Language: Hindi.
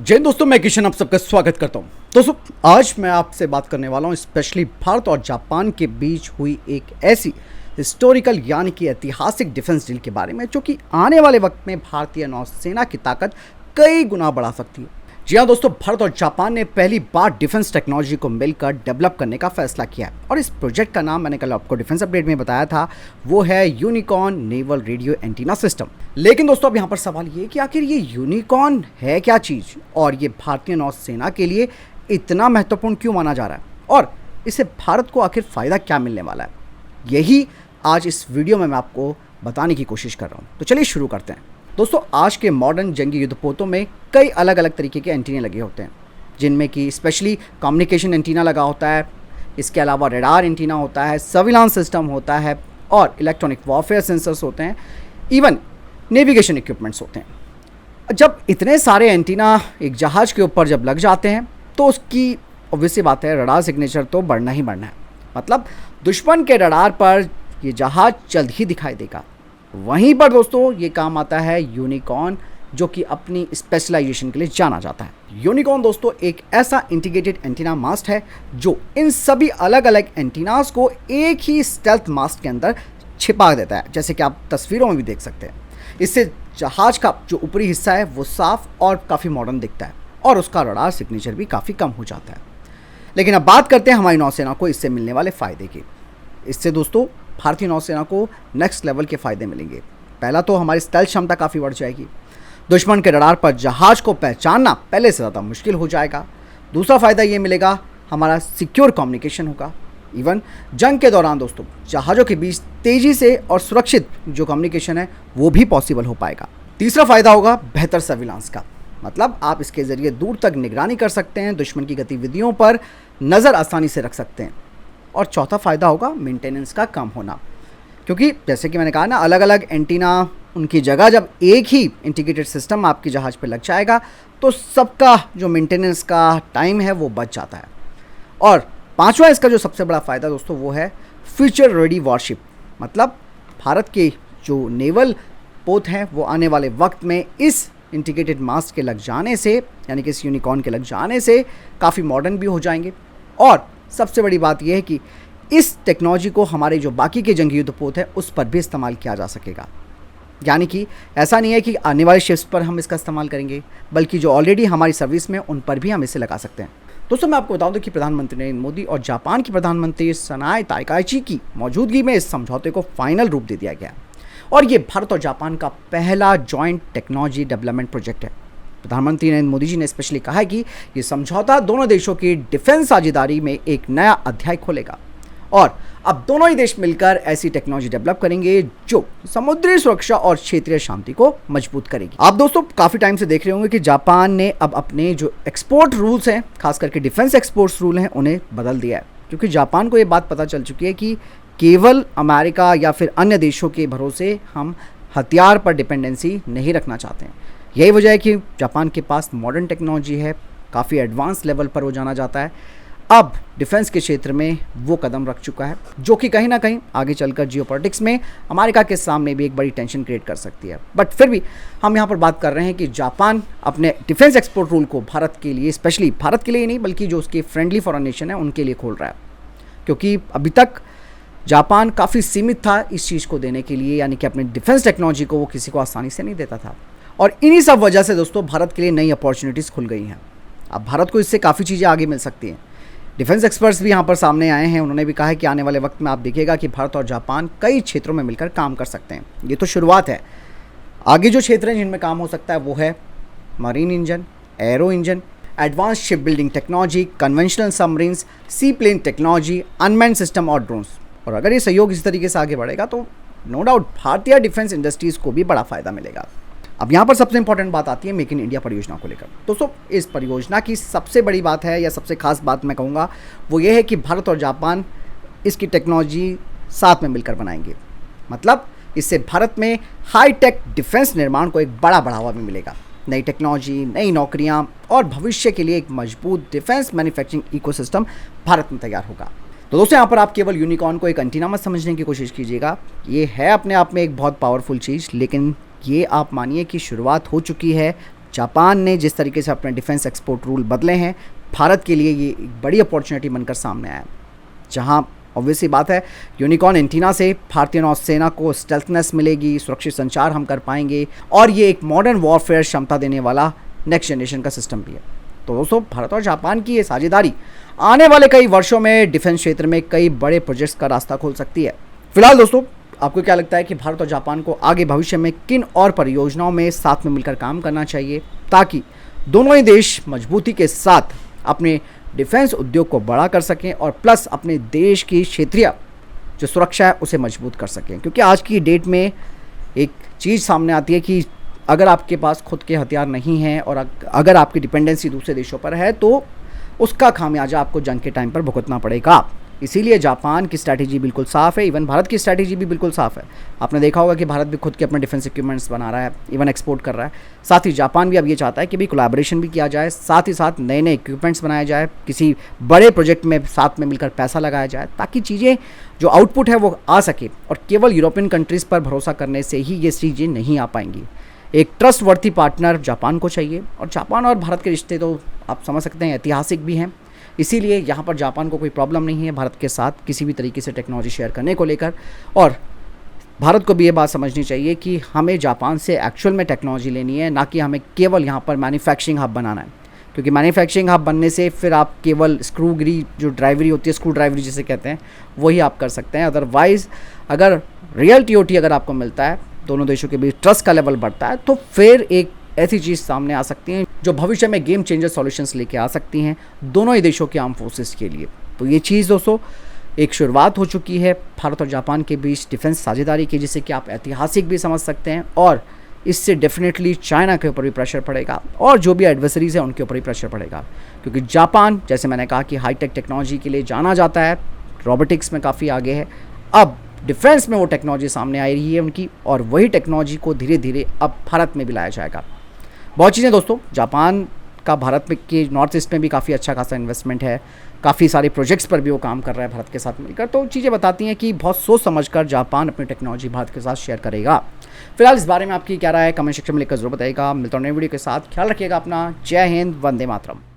जय हिंद दोस्तों, मैं किशन आप सबका स्वागत करता हूं। दोस्तों आज मैं आपसे बात करने वाला हूं स्पेशली भारत और जापान के बीच हुई एक ऐसी हिस्टोरिकल यानी कि ऐतिहासिक डिफेंस डील के बारे में जो कि आने वाले वक्त में भारतीय नौसेना की ताकत कई गुना बढ़ा सकती है। जी हाँ दोस्तों, भारत और जापान ने पहली बार डिफेंस टेक्नोलॉजी को मिलकर डेवलप करने का फैसला किया है और इस प्रोजेक्ट का नाम मैंने कल आपको डिफेंस अपडेट में बताया था, वो है unicorn naval radio antenna system. लेकिन दोस्तों अब यहाँ पर सवाल ये कि आखिर ये यूनिकॉर्न है क्या चीज़ और ये भारतीय नौसेना के लिए इतना महत्वपूर्ण क्यों माना जा रहा है और इससे भारत को आखिर फ़ायदा क्या मिलने वाला है, यही आज इस वीडियो में मैं आपको बताने की कोशिश कर रहा हूँ। तो चलिए शुरू करते हैं। दोस्तों आज के मॉडर्न जंगी युद्धपोतों में कई अलग अलग तरीके के एंटीने लगे होते हैं, जिनमें कि स्पेशली कम्युनिकेशन एंटीना लगा होता है, इसके अलावा रडार एंटीना होता है, सर्विलांस सिस्टम होता है और इलेक्ट्रॉनिक वॉरफेयर सेंसर्स होते हैं, इवन नेविगेशन इक्विपमेंट्स होते हैं। जब इतने सारे एंटीना एक जहाज़ के ऊपर जब लग जाते हैं तो उसकी ऑब्वियसली बात है रडार सिग्नेचर तो बढ़ना ही बढ़ना है। मतलब दुश्मन के रडार पर ये जहाज़ जल्द ही दिखाई देगा। वहीं पर दोस्तों ये काम आता है यूनिकॉर्न, जो कि अपनी स्पेशलाइजेशन के लिए जाना जाता है। यूनिकॉर्न दोस्तों एक ऐसा इंटीग्रेटेड एंटीना मास्ट है जो इन सभी अलग अलग एंटीनास को एक ही स्टेल्थ मास्ट के अंदर छिपा देता है, जैसे कि आप तस्वीरों में भी देख सकते हैं। इससे जहाज का जो ऊपरी हिस्सा है वो साफ और काफ़ी मॉडर्न दिखता है और उसका रडार सिग्नेचर भी काफ़ी कम हो जाता है। लेकिन अब बात करते हैं हमारी नौसेना को इससे मिलने वाले फ़ायदे की। इससे दोस्तों भारतीय नौसेना को नेक्स्ट लेवल के फ़ायदे मिलेंगे। पहला तो हमारी स्टेल्थ क्षमता काफ़ी बढ़ जाएगी, दुश्मन के रडार पर जहाज़ को पहचानना पहले से ज़्यादा मुश्किल हो जाएगा। दूसरा फ़ायदा ये मिलेगा, हमारा सिक्योर कम्युनिकेशन होगा। इवन जंग के दौरान दोस्तों जहाज़ों के बीच तेज़ी से और सुरक्षित जो कम्युनिकेशन है वो भी पॉसिबल हो पाएगा। तीसरा फ़ायदा होगा बेहतर सर्विलांस का, मतलब आप इसके ज़रिए दूर तक निगरानी कर सकते हैं, दुश्मन की गतिविधियों पर नज़र आसानी से रख सकते हैं। और चौथा फ़ायदा होगा मेंटेनेंस का कम होना, क्योंकि जैसे कि मैंने कहा ना, अलग अलग एंटीना उनकी जगह जब एक ही इंटीग्रेटेड सिस्टम आपकी जहाज़ पे लग जाएगा तो सबका जो मेंटेनेंस का टाइम है वो बच जाता है। और पांचवा इसका जो सबसे बड़ा फ़ायदा दोस्तों वो है फ्यूचर रेडी वॉरशिप, मतलब भारत के जो नेवल पोत हैं वो आने वाले वक्त में इस इंटीग्रेटेड मास्ट के लग जाने से, यानी कि इस यूनिकॉर्न के लग जाने से काफ़ी मॉडर्न भी हो जाएंगे। और सबसे बड़ी बात यह है कि इस टेक्नोलॉजी को हमारे जो बाकी के जंगी युद्धपोत है उस पर भी इस्तेमाल किया जा सकेगा। यानी कि ऐसा नहीं है कि आने वाले शिप्स पर हम इसका इस्तेमाल करेंगे, बल्कि जो ऑलरेडी हमारी सर्विस में उन पर भी हम इसे लगा सकते हैं। दोस्तों मैं आपको बता दूं कि प्रधानमंत्री नरेंद्र मोदी और जापान की प्रधानमंत्री सनाए ताकाइची की मौजूदगी में इस समझौते को फाइनल रूप दे दिया गया और ये भारत और जापान का पहला जॉइंट टेक्नोलॉजी डेवलपमेंट प्रोजेक्ट है। प्रधानमंत्री नरेंद्र मोदी जी ने स्पेशली कहा है कि ये समझौता दोनों देशों की डिफेंस साझेदारी में एक नया अध्याय खोलेगा और अब दोनों ही देश मिलकर ऐसी टेक्नोलॉजी डेवलप करेंगे जो समुद्री सुरक्षा और क्षेत्रीय शांति को मजबूत करेगी। आप दोस्तों काफ़ी टाइम से देख रहे होंगे कि जापान ने अब अपने जो एक्सपोर्ट रूल्स हैं, खास करके डिफेंस एक्सपोर्ट्स रूल हैं, उन्हें बदल दिया है, क्योंकि जापान को ये बात पता चल चुकी है कि केवल अमेरिका या फिर अन्य देशों के भरोसे हम हथियार पर डिपेंडेंसी नहीं रखना चाहते हैं। यही वजह है कि जापान के पास मॉडर्न टेक्नोलॉजी है, काफ़ी एडवांस लेवल पर वो जाना जाता है। अब डिफेंस के क्षेत्र में वो कदम रख चुका है जो कि कहीं ना कहीं आगे चलकर जियोपॉलिटिक्स में अमेरिका के सामने भी एक बड़ी टेंशन क्रिएट कर सकती है। बट फिर भी हम यहाँ पर बात कर रहे हैं कि जापान अपने डिफेंस एक्सपोर्ट रूल को भारत के लिए, स्पेशली भारत के लिए ही नहीं बल्कि जो उसके फ्रेंडली फॉरेन नेशन है उनके लिए खोल रहा है, क्योंकि अभी तक जापान काफ़ी सीमित था इस चीज़ को देने के लिए, यानी कि अपनी डिफेंस टेक्नोलॉजी को वो किसी को आसानी से नहीं देता था। और इन्हीं सब वजह से दोस्तों भारत के लिए नई अपॉर्चुनिटीज़ खुल गई हैं। अब भारत को इससे काफ़ी चीज़ें आगे मिल सकती हैं। डिफेंस एक्सपर्ट्स भी यहाँ पर सामने आए हैं, उन्होंने भी कहा है कि आने वाले वक्त में आप देखिएगा कि भारत और जापान कई क्षेत्रों में मिलकर काम कर सकते हैं। ये तो शुरुआत है, आगे जो क्षेत्र हैं जिनमें काम हो सकता है वो है marine engine, aero engine, advance ship building technology, conventional submarines, sea plane technology, unmanned system और ड्रोन्स। और अगर ये सहयोग इस तरीके से आगे बढ़ेगा तो नो डाउट भारतीय डिफेंस इंडस्ट्रीज़ को भी बड़ा फ़ायदा मिलेगा। अब यहाँ पर सबसे इंपॉर्टेंट बात आती है मेक इन इंडिया परियोजना को लेकर। दोस्तों इस परियोजना की सबसे बड़ी बात है या सबसे खास बात मैं कहूँगा वो ये है कि भारत और जापान इसकी टेक्नोलॉजी साथ में मिलकर बनाएंगे। मतलब इससे भारत में हाई टेक डिफेंस निर्माण को एक बड़ा बढ़ावा भी मिलेगा। नई टेक्नोलॉजी, नई नौकरियाँ और भविष्य के लिए एक मजबूत डिफेंस मैन्युफैक्चरिंग इकोसिस्टम भारत में तैयार होगा। तो दोस्तों यहाँ पर आप केवल यूनिकॉर्न को एक एंटीना मत समझने की कोशिश कीजिएगा, ये है अपने आप में एक बहुत पावरफुल चीज़, लेकिन ये आप मानिए कि शुरुआत हो चुकी है जापान ने जिस तरीके से अपने डिफेंस एक्सपोर्ट रूल बदले हैं, भारत के लिए ये एक बड़ी अपॉर्चुनिटी बनकर सामने आया, जहां ऑब्वियसली बात है यूनिकॉर्न एंटीना से भारतीय नौसेना को स्टेल्थनेस मिलेगी, सुरक्षित संचार हम कर पाएंगे और ये एक मॉडर्न वॉरफेयर क्षमता देने वाला नेक्स्ट जनरेशन का सिस्टम भी है। तो दोस्तों, भारत और जापान की ये साझेदारी आने वाले कई वर्षों में डिफेंस क्षेत्र में कई बड़े प्रोजेक्ट्स का रास्ता खोल सकती है। फिलहाल दोस्तों, आपको क्या लगता है कि भारत और जापान को आगे भविष्य में किन और परियोजनाओं में साथ में मिलकर काम करना चाहिए ताकि दोनों ही देश मजबूती के साथ अपने डिफेंस उद्योग को बड़ा कर सकें और प्लस अपने देश की क्षेत्रीय जो सुरक्षा है उसे मजबूत कर सकें? क्योंकि आज की डेट में एक चीज़ सामने आती है कि अगर आपके पास खुद के हथियार नहीं हैं और अगर आपकी डिपेंडेंसी दूसरे देशों पर है तो उसका खामियाजा आपको जंग के टाइम पर भुगतना पड़ेगा। इसीलिए जापान की स्ट्रैटेजी बिल्कुल साफ़ है, इवन भारत की स्ट्रैटेजी भी बिल्कुल साफ़ है। आपने देखा होगा कि भारत भी खुद के अपने डिफेंस इक्विपमेंट्स बना रहा है, इवन एक्सपोर्ट कर रहा है। साथ ही जापान भी अब ये चाहता है कि भी कोलैबोरेशन भी किया जाए, साथ ही साथ नए नए इक्विपमेंट्स बनाए जाए, किसी बड़े प्रोजेक्ट में साथ में मिलकर पैसा लगाया जाए ताकि चीज़ें जो आउटपुट है वो आ सके। और केवल यूरोपियन कंट्रीज़ पर भरोसा करने से ही ये चीज़ें नहीं आ पाएंगी। एक ट्रस्ट वर्थी पार्टनर जापान को चाहिए और जापान और भारत के रिश्ते तो आप समझ सकते हैं ऐतिहासिक भी हैं। इसीलिए यहाँ पर जापान को कोई प्रॉब्लम नहीं है भारत के साथ किसी भी तरीके से टेक्नोलॉजी शेयर करने को लेकर। और भारत को भी ये बात समझनी चाहिए कि हमें जापान से एक्चुअल में टेक्नोलॉजी लेनी है, ना कि हमें केवल यहाँ पर मैन्युफैक्चरिंग हब बनाना है। क्योंकि मैन्युफैक्चरिंग हब बनने से फिर आप केवल स्क्रूगिरी जो ड्राइवरी होती है, स्क्रू ड्राइवरी जिसे कहते हैं, वही आप कर सकते हैं। अदरवाइज़ अगर रियल टीओटी अगर आपको मिलता है, दोनों देशों के बीच ट्रस्ट का लेवल बढ़ता है, तो फिर एक ऐसी चीज़ सामने आ सकती है जो भविष्य में गेम चेंजर सॉल्यूशंस लेके आ सकती हैं दोनों ही देशों के आर्म फोर्सेस के लिए। तो ये चीज़ दोस्तों एक शुरुआत हो चुकी है भारत और जापान के बीच डिफेंस साझेदारी की, जिसे कि आप ऐतिहासिक भी समझ सकते हैं। और इससे डेफिनेटली चाइना के ऊपर भी प्रेशर पड़ेगा और जो भी एडवर्सरीज हैं उनके ऊपर भी प्रेशर पड़ेगा। क्योंकि जापान, जैसे मैंने कहा, कि हाईटेक टेक्नोलॉजी के लिए जाना जाता है, रोबोटिक्स में काफ़ी आगे है। अब डिफेंस में वो टेक्नोलॉजी सामने आ रही है उनकी, और वही टेक्नोलॉजी को धीरे धीरे अब भारत में भी लाया जाएगा। बहुत चीज़ें दोस्तों, जापान का भारत में के नॉर्थ ईस्ट में भी काफ़ी अच्छा खासा इन्वेस्टमेंट है, काफ़ी सारे प्रोजेक्ट्स पर भी वो काम कर रहा है भारत के साथ मिलकर। तो चीज़ें बताती हैं कि बहुत सोच समझकर जापान अपनी टेक्नोलॉजी भारत के साथ शेयर करेगा। फिलहाल इस बारे में आपकी क्या राय है, कमेंट सेक्शन में लिखकर जरूर बताइएगा। मिलता हूं नई वीडियो के साथ, ख्याल रखिएगा अपना। जय हिंद, वंदे मातरम।